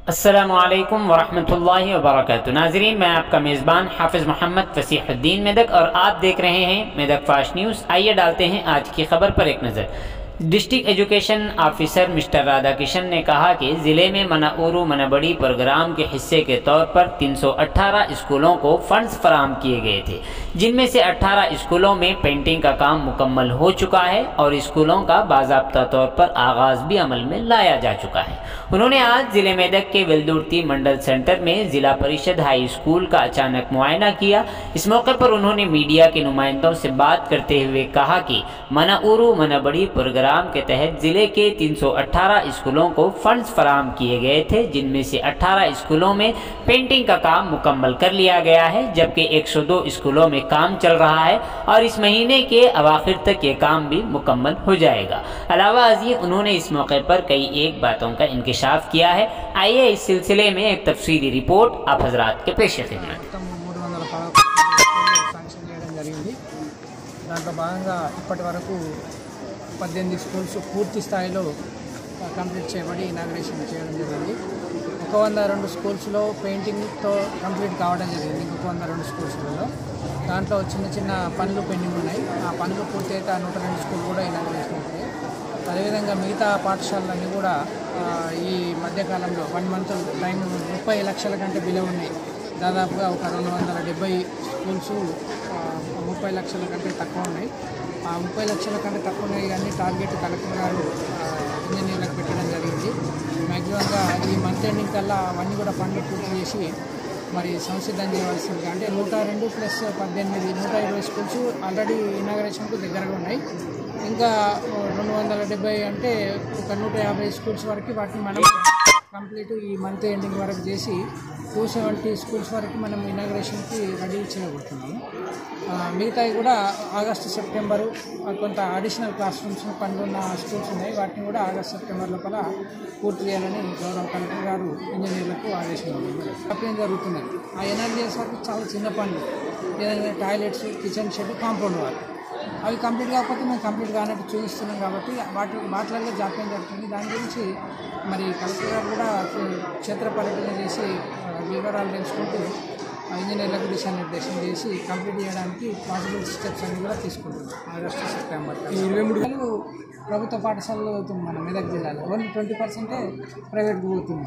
अस्सलामुअलैकुम वरहमतुल्लाहि वबरकातुहू। नाज़रीन, मैं आपका मेज़बान हाफिज़ मोहम्मद फसीहुद्दीन मेदक और आप देख रहे हैं मेदक फास्ट न्यूज़। आइए डालते हैं आज की खबर पर एक नज़र। District education officer mister Radhakishan ने कहा कि ज़िले में मनाउरू मनबड़ी प्रोग्राम के हिस्से के तौर पर 318 स्कूलों को फंड्स फराहम किए गए थे, जिनमें से 18 स्कूलों में पेंटिंग का काम मुकम्मल हो चुका है और स्कूलों का बाज़ाब्ता तौर पर आगाज़ भी अमल में लाया जा चुका है। उन्होंने आज ज़िले मेदक के वेल्दुर्ती मंडल सेंटर में ज़िला परिषद हाई स्कूल का अचानक मुआयना किया। इस मौके पर उन्होंने मीडिया के नुमाइंदों से बात करते हुए कहा कि मनाउरू मनबड़ी प्रोग्राम के तहत जिले के 318 स्कूलों को फंड्स फराहम किए गए थे, जिनमें से 18 स्कूलों में पेंटिंग का काम मुकम्मल कर लिया गया है, जबकि 102 स्कूलों में काम चल रहा है और इस महीने के अवाखिर तक ये काम भी मुकम्मल हो जाएगा। अलावा अजीज उन्होंने इस मौके पर कई एक बातों का इंकिशाफ किया है। आइए इस सिलसिले में एक तफसीली रिपोर्ट आप हजरात के पेश खिदमत। దాంట్లో భాగంగా ఇప్పటి వరకు 18 స్కూల్స్ పూర్తి స్థాయిలో కంప్లీట్ చేయబడి ఇనాగ్రేషన్ చేయడం జరిగింది. 102 స్కూల్స్లో పెయింటింగ్తో కంప్లీట్ కావడం జరిగింది. ఇంకొక 102 స్కూల్స్లలో దాంట్లో చిన్న చిన్న పనులు పెండింగ్ ఉన్నాయి. ఆ పనులు పూర్తి అయితే 102 స్కూల్ కూడా ఇనాగ్రేషన్ అవుతాయి. అదేవిధంగా మిగతా పాఠశాలలన్నీ కూడా ఈ మధ్యకాలంలో 1 మంత్ టైం 30 లక్షల కంటే బిలో ఉన్నాయి. దాదాపుగా ఒక 270 స్కూల్స్ 30 లక్షల కంటే తక్కువ ఉన్నాయి. ఆ 30 లక్షల కంటే తక్కువ ఉన్నాయి కానీ టార్గెట్ కలెక్టర్ గారు ఇంజనీర్లకు పెట్టడం జరిగింది. మ్యాక్సిమంగా ఈ మంత్ ఎండింగ్ కల్లా అవన్నీ కూడా పనులు పూర్తి చేసి మరి సంసిద్ధం చేయవలసింది. అంటే 102 ప్లస్ 18 120 స్కూల్స్ ఆల్రెడీ ఇనాగ్రేషన్కు దగ్గరగా ఉన్నాయి. ఇంకా 270 అంటే ఒక 150 స్కూల్స్ వరకు వాటిని మనం కంప్లీట్ ఈ మంత్ ఎండింగ్ వరకు చేసి 270 స్కూల్స్ వరకు మనం ఇనాగ్రేషన్కి రెడీ చేయబోతున్నాము. మిగతాయి కూడా ఆగస్టు సెప్టెంబరు కొంత అడిషనల్ క్లాస్ రూమ్స్ పనులున్న స్కూల్స్ ఉన్నాయి. వాటిని కూడా ఆగస్ట్ సెప్టెంబర్ లోపల పూర్తి చేయాలని గౌరవ కలెక్టర్ గారు ఇంజనీర్లకు ఆదేశించారు. అప్లైన్ జరుగుతున్నది. ఆ ఎనర్జీ వరకు చాలా చిన్న పనులు, ఏదైనా toilets, kitchen shed, compound wall అవి కంప్లీట్ కాకపోతే మేము కంప్లీట్ కానట్టు చూపిస్తున్నాం కాబట్టి వాటిల్లో జాప్యం జరుగుతుంది. దాని గురించి మరి కలెక్టర్ గారు కూడా క్షేత్ర పర్యటన చేసి వివరాలు తెలుసుకుంటూ ఇంజనీర్లకు దిశానిర్దేశం చేసి కంప్లీట్ చేయడానికి పాసిబుల్ స్టెప్స్ అన్ని కూడా తీసుకుంటున్నాం. ఆగస్టు సెప్టెంబర్ 23 ప్రభుత్వ పాఠశాలలో అవుతుంది మన మెదక్ జిల్లాలో. ఓన్లీ 20% ప్రైవేట్కి పోతుంది.